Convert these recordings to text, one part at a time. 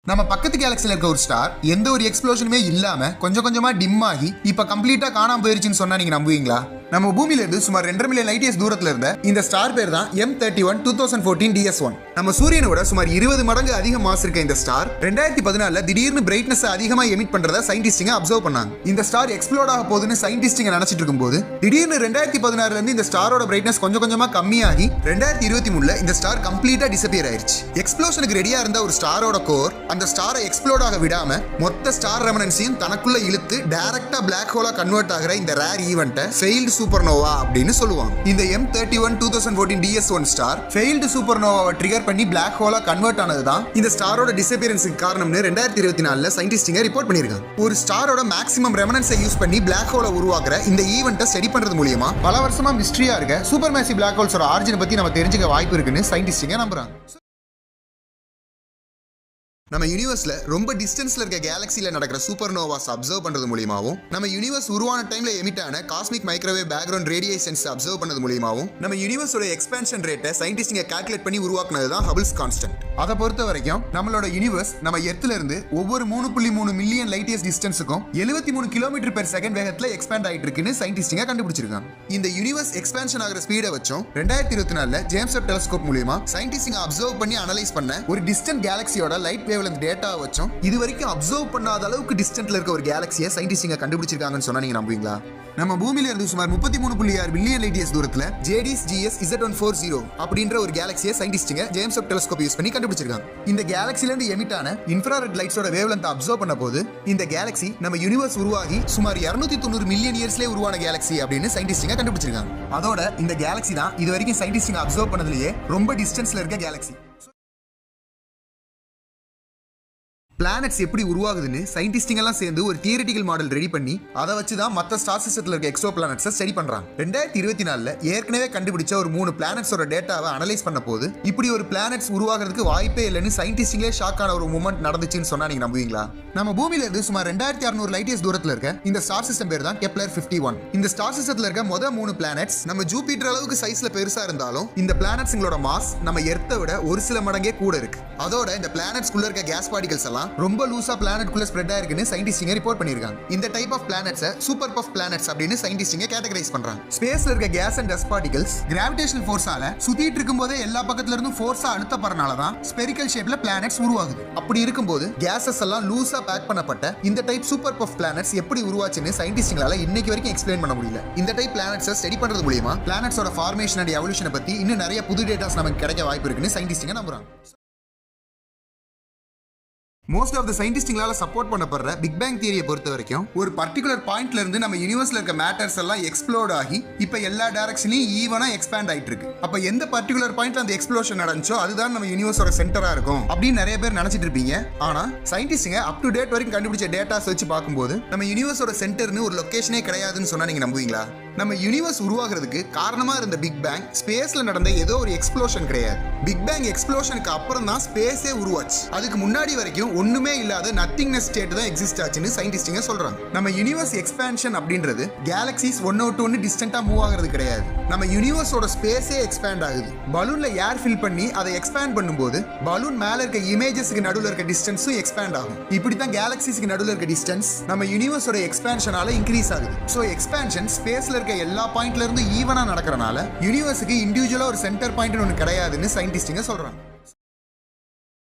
நம்ம பக்கத்து கேலக்சில இருக்க ஒரு ஸ்டார் எந்த ஒரு எக்ஸ்ப்ளோஷனுமே இல்லாம கொஞ்சம் கொஞ்சமா டிம் ஆகி இப்ப கம்ப்ளீட்டா காணாம போயிருச்சுன்னு சொன்னா நீங்க நம்புவீங்களா? நம்ம பூமியில இருந்து சுமார் 2.5 மில்லியன் லைட் இயர்ஸ் தூரத்துல இருந்த இந்த ஸ்டார் பேர் தான் M31 2014 DS1. நம்ம சூரியனை விட சுமார் 20 மடங்கு அதிக மாஸ் இருக்க இந்த ஸ்டார் 2014ல திடீர்னு பிரைட்னஸ் அதிகமா எமிட் பண்றத சயின்டிஸ்டுங்க அப்சர்வ் பண்ணாங்க. இந்த ஸ்டார் எக்ஸ்ப்ளோட் ஆக போகுதுன்னு சயின்டிஸ்டுங்க நினைச்சிட்டு இருக்கும்போது திடீர்னு 2016ல இருந்து இந்த ஸ்டாரோட பிரைட்னஸ் கொஞ்சம் கொஞ்சமா கம்மியாகி 2023ல இந்த ஸ்டார் கம்ப்ளீட்டா டிசப்பியர் ஆயிருச்சு. எக்ஸ்ப்ளோஷனுக்கு ரெடியா இருந்த ஒரு ஸ்டாரோட கோர் அந்த ஸ்டாரை எக்ஸ்ப்ளோட் ஆக விடாம மொத்த ஸ்டார் ரெமனன்ஸையும் தனக்குள்ள இழுத்து டைரக்டா பிளாக் ஹோலா கன்வெர்ட் ஆகிற இந்த ரேர் ஈவென்ட்டை ஃபெயில்டு சூப்பர்னோவா அப்படின்னு சொல்லுவாங்க. இந்த M31 2014 DS1 ஸ்டார் ஃபெயில்டு சூப்பர்னோவாவை ட்ரிகர் பண்ணி பிளாக் ஹோலா கன்வெர்ட் ஆனதுதான் இந்த ஸ்டாரோட டிசப்பியரன்ஸுக்கு காரணம்னு 2024ல சயின்டிஸ்டுங்க ரிப்போர்ட் பண்ணிருக்காங்க. ஒரு ஸ்டாரோட மேக்ஸிமம் ரெமனன்ஸை யூஸ் பண்ணி பிளாக் ஹோலை உருவாக்குற இந்த ஈவென்ட்டை ஸ்டடி பண்றது மூலமா பல வருஷமா மிஸ்ட்ரியா இருக்க சூப்பர் மேசிவ் பிளாக் ஹோல்ஸோட ஆரிஜினை பத்தி நம்ம தெரிஞ்சுக்க வாய்ப்பு இருக்குன்னு சயின்டிஸ்டுங்க நம்புறாங்க. நம்ம யூனிவர்ஸ்ல ரொம்ப டிஸ்டன்ஸ்ல இருக்க கேலக்சில நடக்கிற சூப்பர்னோவாஸ் அப்சர்வ் பண்றது மூலமாவும் நம்ம யூனிவர்ஸ் உருவான டைம்ல எமிட் ஆன cosmic microwave background radiations observe பண்ணது மூலமாவும் நம்ம யூனிவர்ஸோட எக்ஸ்பான்ஷன் ரேட்டை சயின்டிஸ்டுங்க கால்குலேட் பண்ணி உருவாக்குனது தான் ஹபிள்ஸ் கான்ஸ்டன்ட். அதை பொறுத்த வரைக்கும் நம்மளோட யூனிவர்ஸ் நம்ம எர்த்ல இருந்து ஒவ்வொரு 3.3 மில்லியன் லைட் இயர்ஸ் டிஸ்டன்ஸுக்கும் 73 கிலோமீட்டர் பெர் செகண்ட் வேகத்துல எக்ஸ்பேண்ட் ஆயிட்டு இருக்குன்னு சயின்டிஸ்டுங்க கண்டுபிடிச்சிருக்காங்க. இந்த யூனிவர்ஸ் எக்ஸ்பான்ஷன் ஆகிற ஸ்பீடை வச்சும் 2024ல ஜேம்ஸ் வெப் டெலஸ்கோப் மூலமா சயின்டிஸ்டுங்க அப்சர்வ் பண்ணி அனலைஸ் பண்ண ஒரு டிஸ்டன்ட் கேலக்சியோட லைட் டேட்டா வச்சோம் இது வரைக்கும் அப்சர்வ் பண்ணாத அளவுக்கு டிஸ்டன்ட்ல இருக்க ஒரு கேலக்சியை சயின்டிஸ்டுங்க கண்டுபிடிச்சிருக்காங்கன்னு சொன்னா நீங்க நம்புவீங்களா? நம்ம பூமியில இருந்து சுமார் 33.6 பில்லியன் லைட் இயர்ஸ் தூரத்துல JDS GS Z140 அப்படின்ற ஒரு கேலக்சியை சயின்டிஸ்டுங்க ஜேம்ஸ் வெப் டெலஸ்கோப் யூஸ் பண்ணி கண்டுபிடிச்சிருக்காங்க. இந்த கேலக்சில இருந்து எமிட் ஆன இன்ஃப்ராரெட் லைட்ஸோட வேவ்லெந்த் அப்சர்வ் பண்ண போது இந்த கேலக்சி நம்ம யூனிவர்ஸ் உருவாகி சுமார் 290 மில்லியன் இயர்ஸ்லயே உருவான கேலக்சி அப்படின்னு சயின்டிஸ்டுங்க கண்டுபிடிச்சிருக்காங்க. அதோட இந்த கேலக்சி தான் இது வரைக்கும் சயின்டிஸ்டுங்க அப்சர்வ் பண்ணதுலயே ரொம்ப டிஸ்டன்ஸ்ல இருக்க கேலக்சி. பிளானட்ஸ் எப்படி உருவாகுதுன்னு சயின்டிஸ்டுங்க எல்லாம் சேர்ந்து ஒரு தியரிட்டிக்கல் மாடல் ரெடி பண்ணி அதை வச்சு தான் மற்ற ஸ்டார் சிஸ்டத்துல இருக்க எக்ஸோ பிளானட்ஸை ஸ்டடி பண்றாங்க. 2024ல ஏற்கனவே கண்டுபிடிச்ச ஒரு 3 பிளானட்ஸோட டேட்டாவை அனலைஸ் பண்ண போது இப்படி ஒரு பிளானட்ஸ் உருவாகிறதுக்கு வாய்ப்பே இல்லைன்னு சயின்டிஸ்டுங்களே ஷாக் ஆன ஒரு மூமெண்ட் நடந்துச்சுன்னு சொன்னா நீங்க நம்புவீங்களா? நம்ம பூமியில இருந்து சுமார் 2600 லைட் இயர்ஸ் தூரத்துல இருக்க இந்த ஸ்டார் சிஸ்டம் பேர் தான் கெப்லர் 51. இந்த ஸ்டார் சிஸ்டத்துல இருக்க மொத 3 பிளானட்ஸ் நம்ம ஜூபிட்டர் அளவுக்கு சைஸ்ல பெருசா இருந்தாலும் இந்த பிளானட்ஸ்ங்களோட மாஸ் நம்ம எர்த்தை விட ஒரு சில மடங்கே கூட இருக்கு. அதோட இந்த பிளானட்ஸ்குள்ள இருக்க கேஸ் பார்ட்டிகல்ஸ் எல்லாம் ரொம்ப லூசா பிளானட்குள்ள ஸ்ப்ரெட் ஆயிருக்குன்னு சயின்டிஸ்டுங்க ரிப்போர்ட் பண்ணிருக்காங்க. இந்த டைப் ஆஃப் பிளானட்ஸை சூப்பர் பஃப் பிளானட்ஸ் அப்படின்னு சயின்டிஸ்டுங்க கேட்டகரைஸ் பண்றாங்க. ஸ்பேஸ்ல இருக்க gas and dust particles gravitational ஃபோர்ஸால சுத்திட்டு இருக்கும்போதே எல்லா பக்கத்துல இருந்தும் ஃபோர்ஸா அழுத்தப்படுறனால தான் ஸ்பெரிக்கல் ஷேப்ல பிளானட்ஸ் உருவாகுது. அப்படி இருக்கும்போது கேஸஸ் எல்லாம் லூசா பேக் பண்ணப்பட்ட இந்த டைப் சூப்பர் பஃப் பிளானட்ஸ் எப்படி உருவாச்சுன்னு சயின்டிஸ்டுங்களால இன்னைக்கு வரைக்கும் எக்ஸ்பிளைன் பண்ண முடியல. இந்த டைப் பிளானட்ஸை ஸ்டடி பண்றது மூலமா பிளானட்ஸோட ஃபார்மேஷன் அண்ட் எவல்யூஷனை பத்தி இன்னும் நிறைய புது டேட்டாஸ் நமக்கு கிடைக்க வாய்ப்பு இருக்குன்னு சயின்டிஸ்டுங்க நம்புறாங்க. மோஸ்ட் ஆஃப் த சயின்டிஸ்டுங்களால சப்போர்ட் பண்ணப்படுற பிக் பேங் தியரியை பொறுத்த வரைக்கும் ஒரு பர்டிகுலர் பாயிண்ட்ல இருந்து நம்ம யூனிவர்ஸ்ல இருக்க மேட்டர்ஸ் எல்லாம் எக்ஸ்ப்ளோர்ட் ஆகி இப்ப எல்லா டைரக்ஷன்லயும் ஈவனா எக்ஸ்பேண்ட் ஆயிட்டு இருக்கு. அப்ப எந்த பர்டிகுலர் பாயிண்ட்ல அந்த எக்ஸ்ப்ளோஷன் நடந்துச்சோ அதுதான் நம்ம யூனிவர்ஸோட சென்டரா இருக்கும் அப்படின்னு நிறைய பேர் நினைச்சிட்டு இருப்பீங்க. ஆனா சயின்டிஸ்டுங்க அப் டு டேட் வரைக்கும் கண்டுபிடிச்ச டேட்டாஸ் வச்சு பார்க்கும்போது நம்ம யூனிவர்ஸோட சென்டர்னு ஒரு லொகேஷனே கிடையாதுன்னு சொன்னா நீங்க நம்புவீங்களா? நம்ம யூனிவர்ஸ் உருவாகிறதுக்கு காரணமா இருந்த பிக் பேங் ஸ்பேஸ்ல நடந்த ஏதோ ஒரு எக்ஸ்ப்ளோஷன் கிடையாது. பிக் பேங் எக்ஸ்ப்ளோஷனுக்கு அப்புறம் தான் ஸ்பேஸே உருவாச்சு. அதுக்கு முன்னாடி வரைக்கும் ஒண்ணுமே இல்லாத நத்திங்னஸ் ஸ்டேட் தான் எக்ஸிஸ்ட் ஆச்சுன்னு சயின்டிஸ்டுங்க சொல்றாங்க. நம்ம யூனிவர்ஸ் எக்ஸ்பான்ஷன் அப்படின்றது கேலக்சிஸ் ஒன்னு டிஸ்டன்ட்டா மூவ் ஆகிறது கிடையாது. நம்ம யூனிவர்ஸோட ஸ்பேஸே எக்ஸ்பேண்ட் ஆகுது. பலூன்ல ஏர் ஃபில் பண்ணி அதை எக்ஸ்பேண்ட் பண்ணும்போது பலூன் மேல இருக்க இமேஜஸ்க்கு நடுவுல இருக்க டிஸ்டன்ஸும் எக்ஸ்பேண்ட் ஆகும். இப்படி தான் கேலக்சிஸ்க்கு நடுவுல இருக்க டிஸ்டன்ஸ் நம்ம யூனிவர்ஸோட எக்ஸ்பான்ஷனால இன்க்ரீஸ் ஆகுது. சோ எக்ஸ்பான்ஷன் ஸ்பேஸ்ல எல்லா பாயிண்ட்ல இருந்து ஈவனா நடக்கறனால யூனிவர்ஸ்க்கு இண்டிவிஜுவலா ஒரு சென்டர் பாயிண்ட் ஒன்னு கிடையாதுன்னு சயின்டிஸ்டுங்க சொல்றாங்க.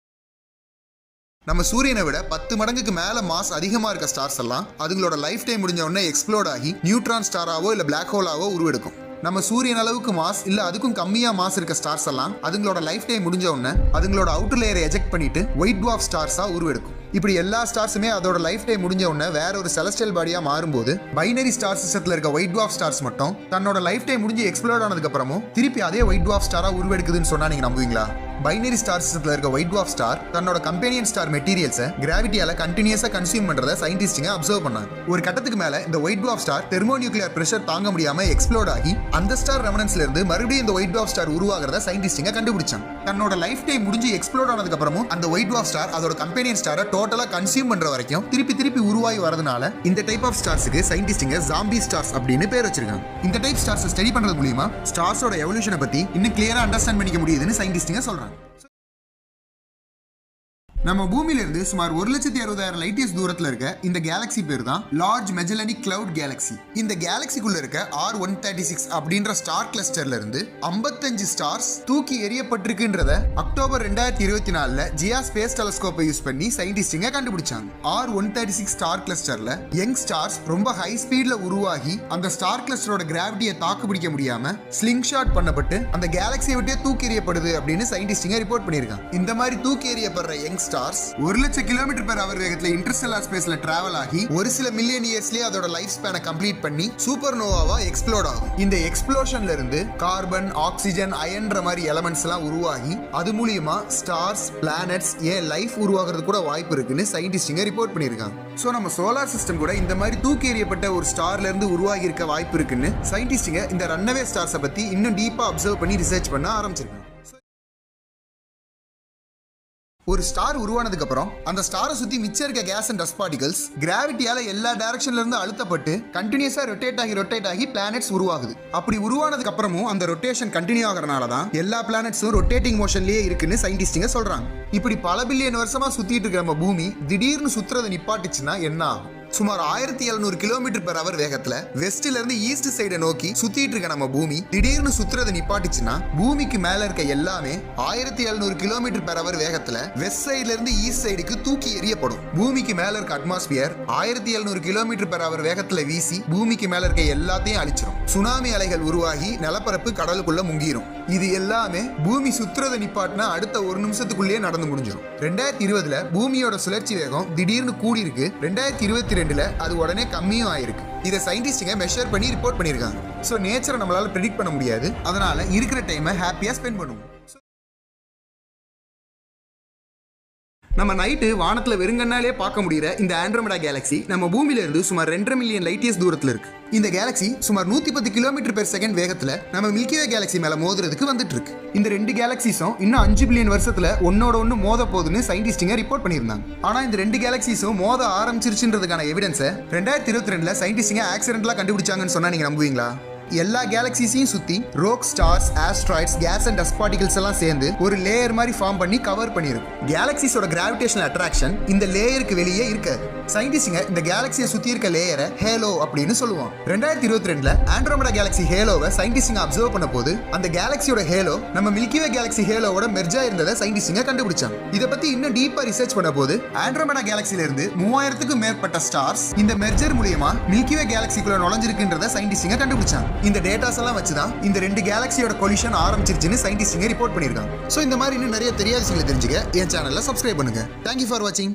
நம்ம சூரியனை விட 10 மடங்குக்கு மேல மாஸ் அதிகமா இருக்க ஸ்டார்ஸ் எல்லாம் அதுங்களோட லைஃப் டைம் முடிஞ்ச உடனே எக்ஸ்ப்ளோட் ஆகி நியூட்ரான் ஸ்டாராவோ இல்ல பிளாக் ஹோலாவோ உருவெடுக்கும். நம்ம சூரியன் அளவுக்கு மாஸ் இல்ல அதுக்கும் கம்மியா மாஸ் இருக்க ஸ்டார்ஸ் எல்லாம் அதுங்களோட லைஃப் டைம் முடிஞ்ச உடனே அதுங்களோட அவுட்டர் லேயரை எஜெக்ட் பண்ணிட்டு ஒயிட் டுவார்ஃப் ஸ்டார்ஸா உருவெடுக்கும். இப்படி எல்லா ஸ்டார்ஸுமே அதோட லைஃப் டைம் முடிஞ்ச உடனே வேற ஒரு செலஸ்டியல் பாடியா மாறும்போது பைனரி ஸ்டார் சிஸ்டத்துல இருக்க ஒயிட் டுவார்ஃப் ஸ்டார்ஸ் மட்டும் தன்னோட லைஃப் டைம் முடிஞ்சு எக்ஸ்ப்ளோர்ட் ஆனதுக்கு அப்புறமும் திருப்பி அதே ஒயிட் டுவார்ஃப் ஸ்டாரா உருவெடுக்குதுன்னு சொன்னா நீங்க நம்புவீங்களா? பைனரி ஸ்டார் சிஸ்டத்துல இருக்க ஒயிட் டுவார்ஃப் ஸ்டார் தன்னோட கம்பேனியன் ஸ்டார் மெட்டீரியல்ஸை கிராவிட்டியால கண்டினியூஸா கன்சியூம் பண்றத சயின்டிஸ்டுங்க அப்சர்வ் பண்ணாங்க. ஒரு கட்டத்துக்கு மேல இந்த white dwarf star thermonuclear pressure தாங்க முடியாம எக்ஸ்ப்ளோர்ட் ஆகி அந்த ஸ்டார் ரெமனன்ஸ்ல இருந்து மறுபடியும் இந்த ஒயிட் டுவார்ஃப் ஸ்டார் உருவாகிறத சயின்டிஸ்டுங்க கண்டுபிடிச்சாங்க. தன்னோட லைஃப் டைம் முடிஞ்சு எக்ஸ்ப்ளோர்ட் ஆனதுக்கு அப்புறமும் அந்த ஒயிட் டுவார்ஃப் ஸ்டார் அதோட கம்பேனியன் ஸ்டாரை டோட்டலா கன்சியூம் பண்ற வரைக்கும் திருப்பி உருவாகி வரதுனால இந்த டைப் ஆஃப் ஸ்டார்ஸ்க்கு சயின்டிஸ்டுங்க ஜாம்பி ஸ்டார்ஸ் அப்படின்னு பேர் வச்சிருக்காங்க. இந்த டைப் ஸ்டார்ஸ் ஸ்டடி பண்றது மூலமா ஸ்டார்ஸோட எவல்யூஷனை பத்தி இன்னும் கிளியரா அண்டர்ஸ்டாண்ட் பண்ணிக்க முடியுதுன்னு சயின்டிஸ்டுங்க சொல்றாங்க. நம்ம பூமியில இருந்து சுமார் 1,60,000 லைட் இயர்ஸ் தூரத்துல இருக்க இந்த கேலக்சி பேர் தான் லார்ஜ் மெஜல்லனிக் கிளவுட் கேலக்சி. இந்த கேலக்சிக்குள்ள இருக்க R136 அப்படின்ற ஸ்டார் கிளஸ்டர்ல இருந்து 55 ஸ்டார்ஸ் தூக்கி எறியப்பட்டிருக்குன்றத அக்டோபர் 2024 ஜியா ஸ்பேஸ் டெலஸ்கோப்பை யூஸ் பண்ணி சயின்டிஸ்டுங்க கண்டுபிடிச்சாங்க. R136 ஸ்டார் கிளஸ்டர்ல யங் ஸ்டார்ஸ் ரொம்ப ஹை ஸ்பீட்ல உருவாகி அந்த ஸ்டார் கிளஸ்டரோட கிராவிட்டியை தாக்கு பிடிக்க முடியாம ஸ்லிங் ஷாட் பண்ணப்பட்டு அந்த கேலக்சியை விட்டே தூக்கி எறியப்படுது அப்படின்னு சயின்டிஸ்டுங்க ரிப்போர்ட் பண்ணியிருக்காங்க. இந்த மாதிரி தூக்கி எறியப்படுற யங் ஸ்டார்ஸ் 1,00,000 km/h வேகத்துல இன்டர்ஸ்டெல்லார் ஸ்பேஸ்ல டிராவல் ஆகி ஒரு சில மில்லியன் இயர்ஸ்லயே அதோட லைஃப் ஸ்பேனை கம்ப்ளீட் பண்ணி சூப்பர் நோவாவா எக்ஸ்ப்ளோட் ஆகும். இந்த எக்ஸ்ப்ளோஷன்ல இருந்து கார்பன், ஆக்சிஜன், அயன்ற மாதிரி எலமெண்ட்ஸ் எல்லாம் உருவாகி அது மூலியமா ஸ்டார்ஸ், பிளானட்ஸ், லைஃப் உருவாகிறது கூட வாய்ப்பு இருக்குன்னு சயின்டிஸ்டுங்க ரிப்போர்ட் பண்ணியிருக்காங்க. சோ நம்ம சோலார் சிஸ்டம் கூட இந்த மாதிரி தூக்கி எறியப்பட்ட ஒரு ஸ்டார்ல இருந்து உருவாகி இருக்க வாய்ப்பு இருக்குன்னு சயின்டிஸ்டுங்க இந்த ரன்னவே ஸ்டார்ஸை பத்தி இன்னும் டீப்பா அப்சர்வ் பண்ணி ரிசர்ச் பண்ண ஆரம்பிச்சிருக்காங்க. ஒரு ஸ்டார் உருவானதுக்கு அப்புறம் அந்த ஸ்டாரை சுத்தி மிச்சம் இருக்க கேஸ் அண்ட் டஸ்ட் பார்ட்டிகல்ஸ் கிராவிட்டியால எல்லா டைரக்ஷன்ல இருந்து அழுத்தப்பட்டு கண்டினியூஸா ரொட்டேட் ஆகி பிளானட்ஸ் உருவாகுது. அப்படி உருவானதுக்கு அப்புறமும் அந்த ரொட்டேஷன் கண்டினியூ ஆகிறனால தான் எல்லா பிளானட்ஸும் ரொட்டேட்டிங் மோஷன்லயே இருக்குன்னு சயின்டிஸ்டுங்க சொல்றாங்க. இப்படி பல பில்லியன் வருஷமா சுத்திட்டு இருக்க நம்ம பூமி திடீர்னு சுத்துறதை நிப்பாட்டுச்சுன்னா என்ன ஆகும்? சுமார் 1700 km/h வேகத்துல வெஸ்ட்ல இருந்து ஈஸ்ட் சைடை நோக்கி சுத்திட்டு இருக்க நம்ம பூமி திடீர்னு சுத்துறதை நிப்பாட்டுச்சுன்னா பூமிக்கு மேல இருக்க எல்லாமே 1700 km/h வேகத்துல வெஸ்ட் சைட்ல இருந்து ஈஸ்ட் சைடுக்கு தூக்கி எறியப்படும். பூமிக்கு மேல இருக்க அட்மாஸ்பியர் 1700 km/h வேகத்துல வீசி பூமிக்கு மேல இருக்க எல்லாத்தையும் அழிச்சிடும். சுனாமி அலைகள் உருவாகி நிலப்பரப்பு கடலுக்குள்ள முங்கிரும். இது எல்லாமே பூமி சுத்துறதை நிப்பாட்டினா அடுத்த ஒரு நிமிஷத்துக்குள்ளேயே நடந்து முடிஞ்சிடும். 2020 பூமியோட சுழற்சி வேகம் திடீர்னு கூடி இருக்கு. 2022 அது உடனே கம்மியும் ஆயிருக்கு. இதை சயின்டிஸ்டுங்க மெஷர் பண்ணி ரிப்போர்ட் பண்ணியிருக்காங்க. ஸோ நேச்சரை நம்மளால ப்ரெடிக்ட் பண்ண முடியாது. அதனால இருக்கிற டைமை ஹாப்பியா ஸ்பெண்ட் பண்ணுவோம். நம்ம நைட்டு வானத்துல வெறுங்கண்ணாலே பார்க்க முடியற இந்த ஆண்ட்ரோமெடா கேலக்சி நம்ம பூமியில இருந்து சுமார் 2.5 மில்லியன் லைட் இயர்ஸ் தூரத்துல இருக்கு. இந்த கேலக்சி சுமார் 110 km/s வேகத்துல நம்ம மில்கிவே கேலக்சி மேல மோதுறதுக்கு வந்துட்டு இருக்கு. இந்த ரெண்டு கேலக்சிஸும் இன்னும் 5 பில்லியன் வருஷத்துல ஒன்னோட ஒன்னு மோத போகுதுன்னு சயின்டிஸ்டுங்க ரிப்போர்ட் பண்ணியிருந்தாங்க. ஆனா இந்த ரெண்டு கேலக்சிஸும் மோத ஆரம்பிச்சிருச்சுன்றதுக்கான எவிடன்ஸை 2022 சயின்டிஸ்டுங்க ஆக்சிடென்ட்லாம் கண்டுபிடிச்சாங்கன்னு சொன்னா நீங்க நம்புவீங்களா? எல்லா கேலக்சிஸையும் சுத்தி rock stars, asteroids, gas and dust particles எல்லாம் சேர்ந்து ஒரு லேயர் மாதிரி ஃபார்ம் பண்ணி கவர் பண்ணிருக்கும். கேலக்சிஸோட கிராவிடேஷனல் அட்ராக்ஷன் இந்த லேயருக்கு வெளியே இருக்காது. சயின்டிஸ்டுங்க இந்த கேலக்சியை சுத்தி இருக்க லேயரை ஹேலோ அப்படின்னு சொல்லுவாங்க. 2022 ஆண்ட்ரோமெடா கேலக்சி ஹேலோவை சயின்டிஸ்டுங்க அப்சர்வ் பண்ண போது அந்த கேலக்சியோட ஹேலோ நம்ம மில்கிவே கேலக்சி ஹேலோவோட மெர்ஜா இருந்ததை சயின்டிஸ்டுங்க கண்டுபிடிச்சாங்க. இதை பத்தி இன்னும் டீப்பா ரிசர்ச் பண்ண போது ஆண்ட்ரோமெடா கேலக்சில இருந்து 3000க்கும் மேற்பட்ட ஸ்டார்ஸ் இந்த மெர்ஜர் மூலமா மில்கிவே கேலக்சிக்குள்ள நுழைஞ்சிருக்குன்றத சயின்டிஸ்டுங்க கண்டுபிடிச்சாங்க. இந்த டேட்டாஸ் எல்லாம் வச்சுதான் இந்த ரெண்டு கேலக்சியோட கொலிஷன் ஆரம்பிச்சிருச்சுன்னு சயின்டிஸ்டுங்க ரிப்போர்ட் பண்ணியிருக்காங்க. சோ இந்த மாதிரி இன்னும் நிறைய தெரியாத விஷயங்களை தெரிஞ்சுக்க என் சேனல்ல சப்ஸ்கிரைப் பண்ணுங்க. தேங்க்யூ ஃபார் வாட்சிங்.